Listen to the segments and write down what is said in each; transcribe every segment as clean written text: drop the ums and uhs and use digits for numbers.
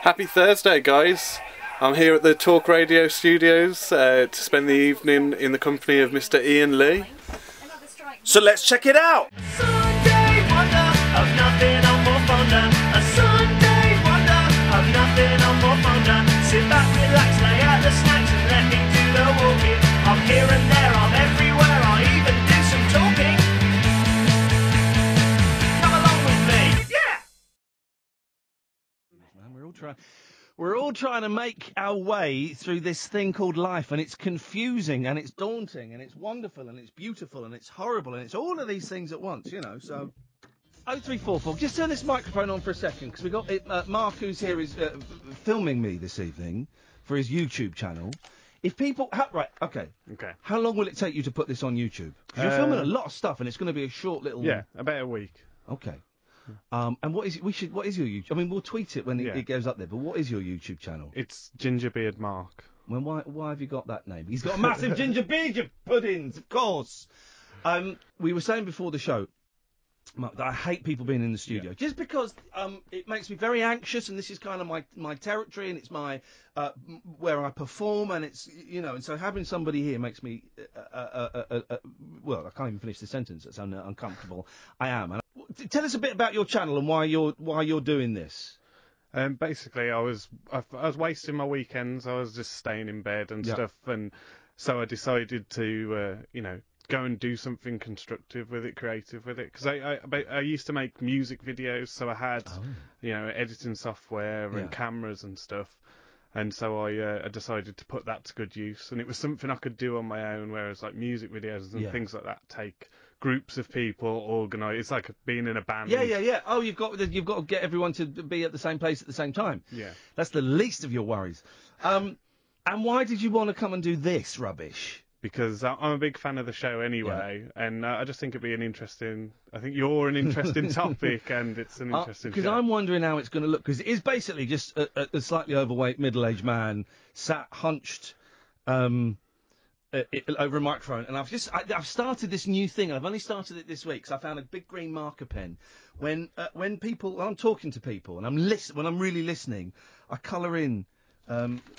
Happy Thursday, guys. I'm here at the Talk Radio studios to spend the evening in the company of Mr. Iain Lee. So let's check it out! Sunday wonder of nothing I'm more fonder. A Sunday wonder of nothing I'm more fonder. Sit back, relax, lay out the snacks and let me do the walking. I'm here and there, I'm everywhere, I even do some talking. Come along with me, yeah! Man, we're all trying to make our way through this thing called life, and it's confusing, and it's daunting, and it's wonderful, and it's beautiful, and it's horrible, and it's all of these things at once, you know, so... 0344, just turn this microphone on for a second, because we got Mark, who's here, is filming me this evening for his YouTube channel. If people... right, okay. Okay. How long will it take you to put this on YouTube? 'Cause you're filming a lot of stuff, and it's going to be a short little... Yeah, about a week. Okay. And what is it? What is your YouTube? I mean, we'll tweet it when Yeah. it goes up there. But what is your YouTube channel? It's GingerBeardMark. Well, why have you got that name? He's got a massive ginger beard, you puddings, of course. We were saying before the show, Mark, that I hate people being in the studio, just because it makes me very anxious, and this is kind of my territory, and it's my where I perform, and it's and so having somebody here makes me well, I can't even finish the sentence. That's how uncomfortable I am. And tell us a bit about your channel and why you're doing this. Basically, I was wasting my weekends. I was just staying in bed and stuff, and so I decided to go and do something constructive with it, creative with it. Because I used to make music videos, so I had editing software and cameras and stuff. And so I decided to put that to good use, and it was something I could do on my own. Whereas like music videos and things like that take groups of people, organise. It's like being in a band. Yeah. Oh, you've got to get everyone to be at the same place at the same time. Yeah, that's the least of your worries. And why did you want to come and do this rubbish? Because I'm a big fan of the show anyway, and I just think it'd be I think you're an interesting topic, and it's an interesting show. Because I'm wondering how it's going to look, because it is basically just a slightly overweight, middle-aged man sat hunched over a microphone, and I've started this new thing, and I've only started it this week, because I found a big green marker pen. When I'm talking to people, and when I'm really listening, I colour in,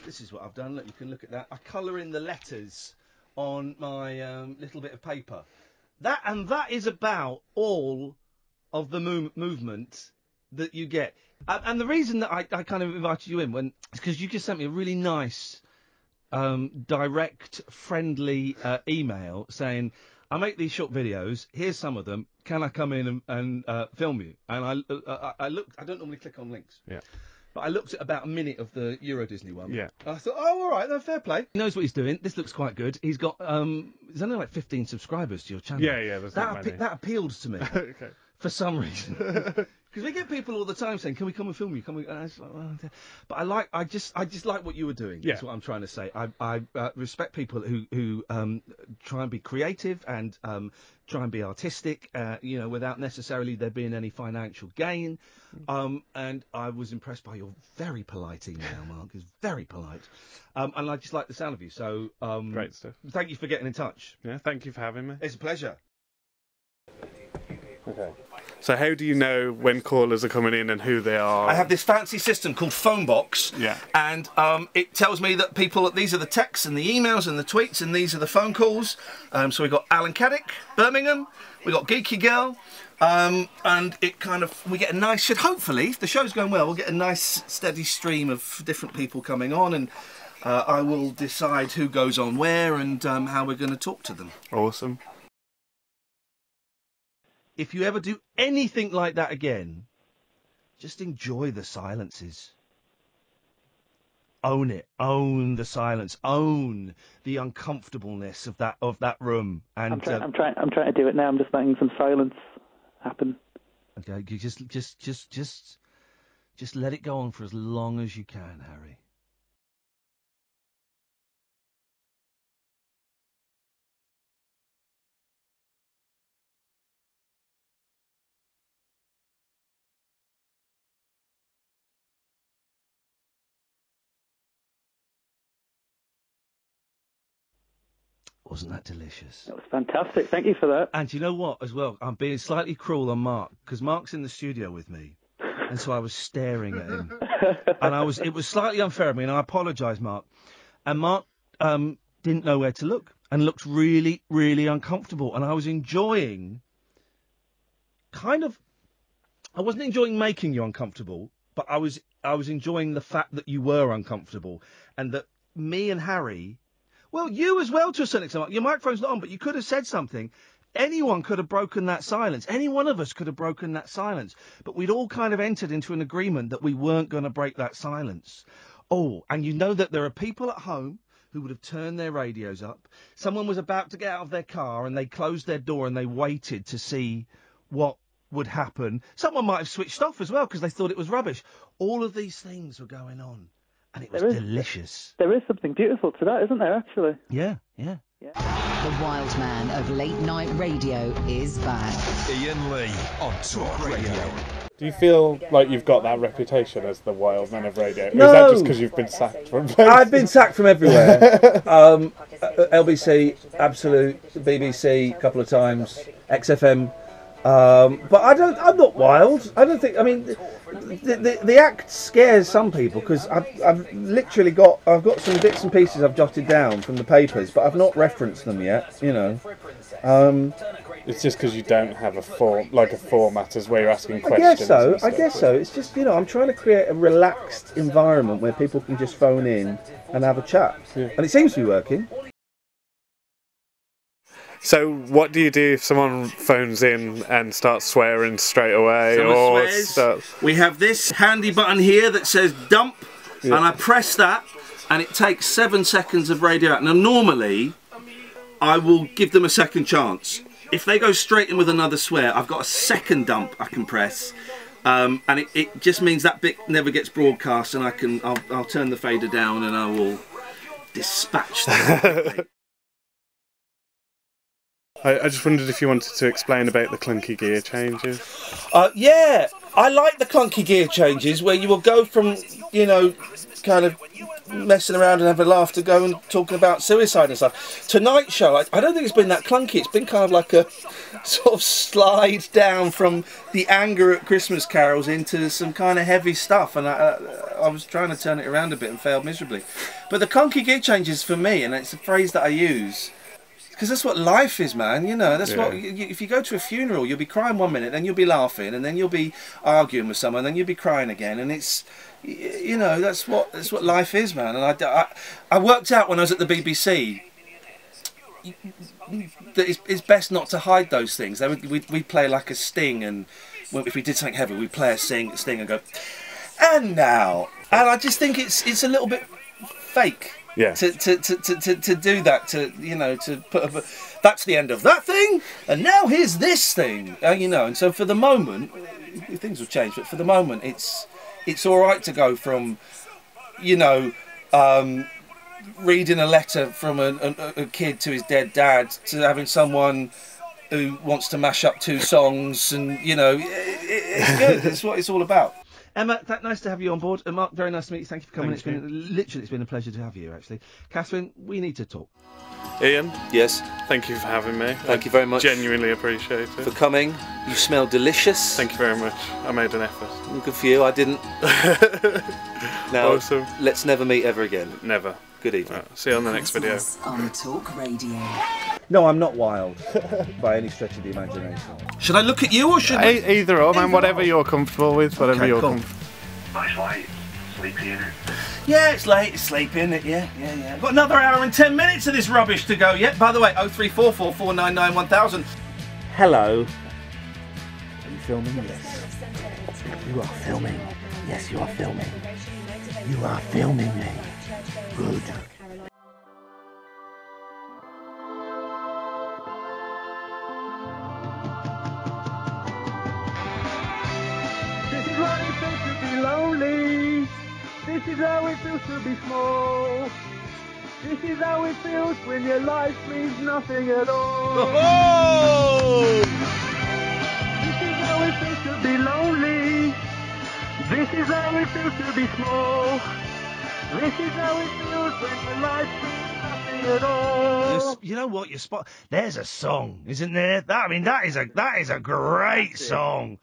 this is what I've done, look, you can look at that, I colour in the letters on my little bit of paper. That is about all of the movement that you get. And the reason that I kind of invited you in is because you just sent me a really nice, direct, friendly email saying, I make these short videos, here's some of them, can I come in and film you? And I looked, I don't normally click on links. Yeah. But I looked at about a minute of the Euro Disney one. Yeah. And I thought, oh, all right, then, fair play. He knows what he's doing. This looks quite good. He's got, there's only like 15 subscribers to your channel. Yeah, there's not many. That appealed to me. Okay. For some reason. Because we get people all the time saying, can we come and film you? And I was like, well, but I just like what you were doing. Yeah. That's what I'm trying to say. I respect people who try and be creative and try and be artistic, without necessarily there being any financial gain. And I was impressed by your very polite email, Mark. It's very polite. And I just like the sound of you. So great stuff. Thank you for getting in touch. Yeah, thank you for having me. It's a pleasure. Okay. So how do you know when callers are coming in and who they are? I have this fancy system called Phonebox. Yeah. And it tells me that these are the texts and the emails and the tweets, and these are the phone calls. So we've got Alan Caddick, Birmingham. We've got Geeky Girl. And we get a nice, hopefully, if the show's going well, we'll get a nice steady stream of different people coming on, and I will decide who goes on where and how we're going to talk to them. Awesome. If you ever do anything like that again, just enjoy the silences. Own it. Own the silence. Own the uncomfortableness of that room. And I'm trying to do it now. I'm just letting some silence happen. Okay, you just let it go on for as long as you can, Harry. Wasn't that delicious? That was fantastic. Thank you for that. And you know what, as well? I'm being slightly cruel on Mark, because Mark's in the studio with me, and so I was staring at him. And it was slightly unfair of me, and I apologise, Mark. And Mark didn't know where to look and looked really, really uncomfortable. And I was enjoying I wasn't enjoying making you uncomfortable, but I was enjoying the fact that you were uncomfortable and that me and Harry, well, you as well to a certain extent. Your microphone's not on, but you could have said something. Anyone could have broken that silence. Any one of us could have broken that silence. But we'd all kind of entered into an agreement that we weren't going to break that silence. Oh, and you know that there are people at home who would have turned their radios up. Someone was about to get out of their car and they closed their door and they waited to see what would happen. Someone might have switched off as well because they thought it was rubbish. All of these things were going on. And it was delicious. There is something beautiful to that, isn't there, actually? Yeah. The wild man of late night radio is back. Iain Lee on Talk Radio. Do you feel like you've got that reputation as the wild man of radio? No. Or is that just because you've been sacked from places? I've been sacked from everywhere. LBC, Absolute, BBC, a couple of times, XFM. But I'm not wild. I don't think. I mean, the act scares some people because I've literally got some bits and pieces I've jotted down from the papers, but I've not referenced them yet. You know. It's just because you don't have a format as where you're asking questions. I guess so. It's just, I'm trying to create a relaxed environment where people can just phone in and have a chat, and it seems to be working. So what do you do if someone phones in and starts swearing straight away? We have this handy button here that says dump, and I press that, and it takes 7 seconds of radio out. Now, normally, I will give them a second chance. If they go straight in with another swear, I've got a second dump I can press, and it just means that bit never gets broadcast, and I'll turn the fader down and I will dispatch them. I just wondered if you wanted to explain about the clunky gear changes. Yeah, I like the clunky gear changes where you will go from, kind of messing around and having a laugh to go and talking about suicide and stuff. Tonight's show, I don't think it's been that clunky. It's been kind of like a sort of slide down from the anger at Christmas carols into some kind of heavy stuff, and I was trying to turn it around a bit and failed miserably. But the clunky gear changes for me, and it's a phrase that I use, because that's what life is, man. That's what. If you go to a funeral, you'll be crying 1 minute, then you'll be laughing, and then you'll be arguing with someone, then you'll be crying again, and it's, that's what life is, man. And I worked out when I was at the BBC that it's best not to hide those things. We'd play like a sting, and if we did something heavy, we'd play a sting and go, and now, and I just think it's a little bit fake. Yeah. To do that, to put that's the end of that thing, and now here's this thing, and so for the moment, things will change, but for the moment, it's all right to go from, reading a letter from a kid to his dead dad to having someone who wants to mash up 2 songs, and it's good. It's what it's all about. Emma, nice to have you on board. And Mark, very nice to meet you. Thank you for coming. It's been a pleasure to have you, actually. Catherine, we need to talk. Ian? Yes? Thank you for having me. Thank you very much. Genuinely appreciate it. For coming. You smell delicious. Thank you very much. I made an effort. Good for you. I didn't. Now, awesome. Let's never meet ever again. Never. Good evening. Right, see you on the next video. On Talk Radio. No, I'm not wild by any stretch of the imagination. Should I look at you or should I? Either or, man. Whatever you're comfortable with. Whatever you're comfortable. Nice light. Sleepy, innit? Yeah, it's late. It's sleepy, isn't it? Yeah. Got another hour and 10 minutes of this rubbish to go yet. By the way, 03444991000. Hello. Are you filming? Yes. You are filming. Yes, you are filming. You are filming me. Good. This is what it feels to be lonely. This is how it feels to be small. This is how it feels when your life means nothing at all. Oh! This is how it feels to be lonely. This is how it feels to be small. This is how it feels when your life means nothing at all. You know what? There's a song, isn't there? That is a great song.